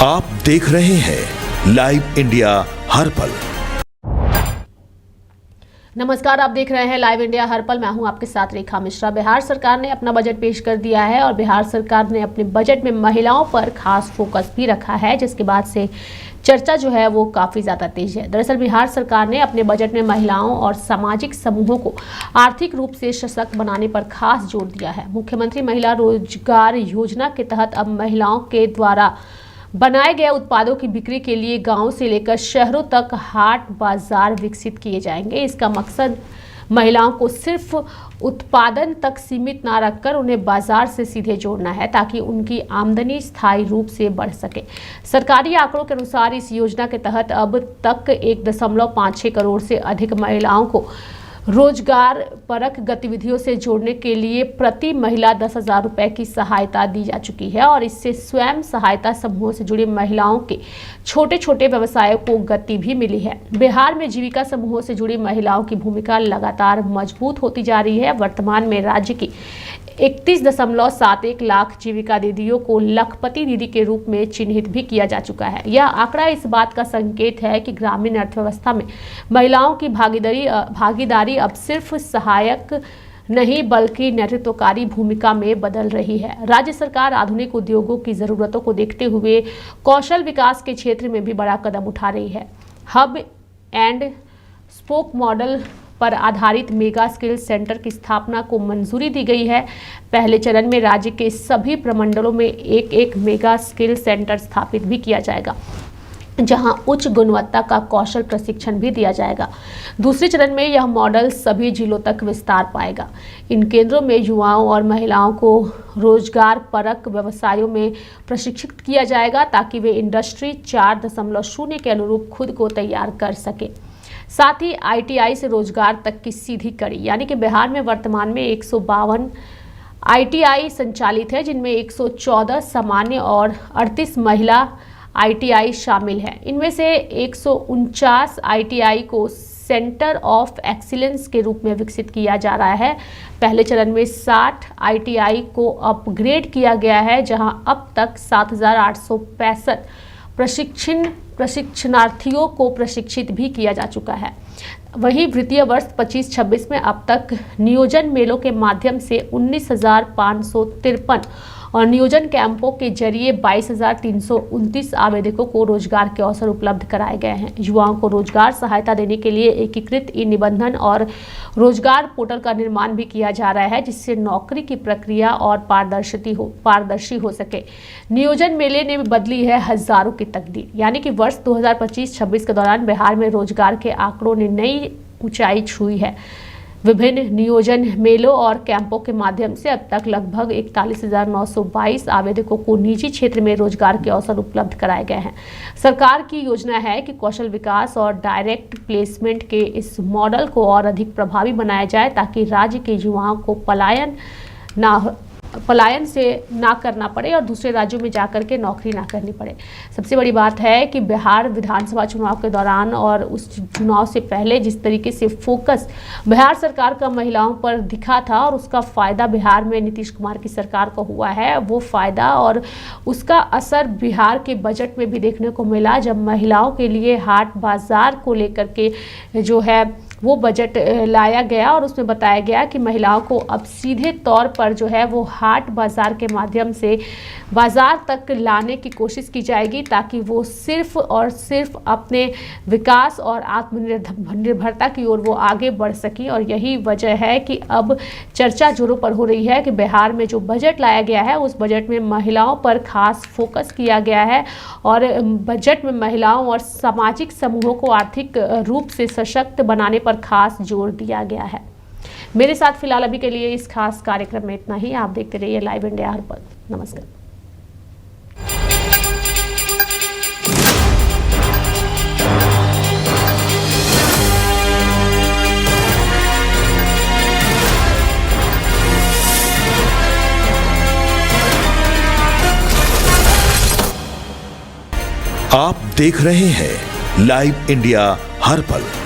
आप देख रहे हैं लाइव इंडिया हर पल। नमस्कार, आप देख रहे हैं लाइव इंडिया हर पल। मैं हूं आपके साथ रेखा मिश्रा। बिहार सरकार ने अपना बजट पेश कर दिया है और बिहार सरकार ने अपने बजट में महिलाओं पर खास फोकस भी रखा है, जिसके बाद से चर्चा जो है वो काफ़ी ज़्यादा तेज है। दरअसल बिहार सरकार ने अपने बजट में महिलाओं और सामाजिक समूहों को आर्थिक रूप से सशक्त बनाने पर खास जोर दिया है। मुख्यमंत्री महिला रोजगार योजना के तहत अब महिलाओं के द्वारा बनाए गए उत्पादों की बिक्री के लिए गांव से लेकर शहरों तक हाट बाजार विकसित किए जाएंगे। इसका मकसद महिलाओं को सिर्फ उत्पादन तक सीमित ना रखकर उन्हें बाजार से सीधे जोड़ना है, ताकि उनकी आमदनी स्थायी रूप से बढ़ सके। सरकारी आंकड़ों के अनुसार इस योजना के तहत अब तक 1.56 करोड़ से अधिक महिलाओं को रोजगार परक गतिविधियों से जोड़ने के लिए प्रति महिला 10,000 रुपए की सहायता दी जा चुकी है और इससे स्वयं सहायता समूहों से जुड़ी महिलाओं के छोटे छोटे व्यवसायों को गति भी मिली है। बिहार में जीविका समूहों से जुड़ी महिलाओं की भूमिका लगातार मजबूत होती जा रही है। वर्तमान में राज्य की 31.71 लाख जीविका दीदियों को लखपति दीदी के रूप में चिन्हित भी किया जा चुका है। यह आंकड़ा इस बात का संकेत है कि ग्रामीण अर्थव्यवस्था में महिलाओं की भागीदारी अब सिर्फ सहायक नहीं बल्कि नेतृत्वकारी भूमिका में बदल रही है। राज्य सरकार आधुनिक उद्योगों की जरूरतों को देखते हुए कौशल विकास के क्षेत्र में भी बड़ा कदम उठा रही है। हब एंड स्पोक मॉडल पर आधारित मेगा स्किल सेंटर की स्थापना को मंजूरी दी गई है। पहले चरण में राज्य के सभी प्रमंडलों में एक मेगा स्किल सेंटर स्थापित भी किया जाएगा, जहां उच्च गुणवत्ता का कौशल प्रशिक्षण भी दिया जाएगा। दूसरे चरण में यह मॉडल सभी जिलों तक विस्तार पाएगा। इन केंद्रों में युवाओं और महिलाओं को रोजगार परक व्यवसायों में प्रशिक्षित किया जाएगा, ताकि वे इंडस्ट्री 4.0 के अनुरूप खुद को तैयार कर सके। साथ ही ITI से रोजगार तक की सीधी कड़ी, यानी कि बिहार में वर्तमान में 152 ITI संचालित है, जिनमें 114 सामान्य और 38 महिला ITI शामिल है। इनमें से 149 ITI को सेंटर ऑफ एक्सीलेंस के रूप में विकसित किया जा रहा है। पहले चरण में 60 ITI को अपग्रेड किया गया है, जहां अब तक 7,865 प्रशिक्षणार्थियों को प्रशिक्षित भी किया जा चुका है। वहीं वित्तीय वर्ष 25-26 में अब तक नियोजन मेलों के माध्यम से 19,553 और नियोजन कैंपों के जरिए 22,329 आवेदकों को रोजगार के अवसर उपलब्ध कराए गए हैं। युवाओं को रोजगार सहायता देने के लिए एकीकृत निबंधन और रोजगार पोर्टल का निर्माण भी किया जा रहा है, जिससे नौकरी की प्रक्रिया और पारदर्शी हो सके। नियोजन मेले ने बदली है हजारों की तकदीर, यानी कि वर्ष 2025-26 के दौरान बिहार में रोजगार के आंकड़ों ने नई ऊंचाई छुई है। विभिन्न नियोजन मेलों और कैंपों के माध्यम से अब तक लगभग 41,922 आवेदकों को निजी क्षेत्र में रोजगार के अवसर उपलब्ध कराए गए हैं। सरकार की योजना है कि कौशल विकास और डायरेक्ट प्लेसमेंट के इस मॉडल को और अधिक प्रभावी बनाया जाए, ताकि राज्य के युवाओं को पलायन से ना करना पड़े और दूसरे राज्यों में जाकर के नौकरी ना करनी पड़े। सबसे बड़ी बात है कि बिहार विधानसभा चुनाव के दौरान और उस चुनाव से पहले जिस तरीके से फोकस बिहार सरकार का महिलाओं पर दिखा था और उसका फ़ायदा बिहार में नीतीश कुमार की सरकार को हुआ है, वो फ़ायदा और उसका असर बिहार के बजट में भी देखने को मिला, जब महिलाओं के लिए हाट बाजार को लेकर के जो है वो बजट लाया गया और उसमें बताया गया कि महिलाओं को अब सीधे तौर पर जो है वो हाट बाजार के माध्यम से बाजार तक लाने की कोशिश की जाएगी, ताकि वो सिर्फ और सिर्फ अपने विकास और आत्मनिर्भरता की ओर वो आगे बढ़ सकी। और यही वजह है कि अब चर्चा जोरों पर हो रही है कि बिहार में जो बजट लाया गया है उस बजट में महिलाओं पर खास फोकस किया गया है और बजट में महिलाओं और सामाजिक समूहों को आर्थिक रूप से सशक्त बनाने पर खास जोर दिया गया है। मेरे साथ फिलहाल अभी के लिए इस खास कार्यक्रम में इतना ही। आप देखते रहिए लाइव इंडिया हर पल। नमस्कार। आप देख रहे हैं लाइव इंडिया हर पल।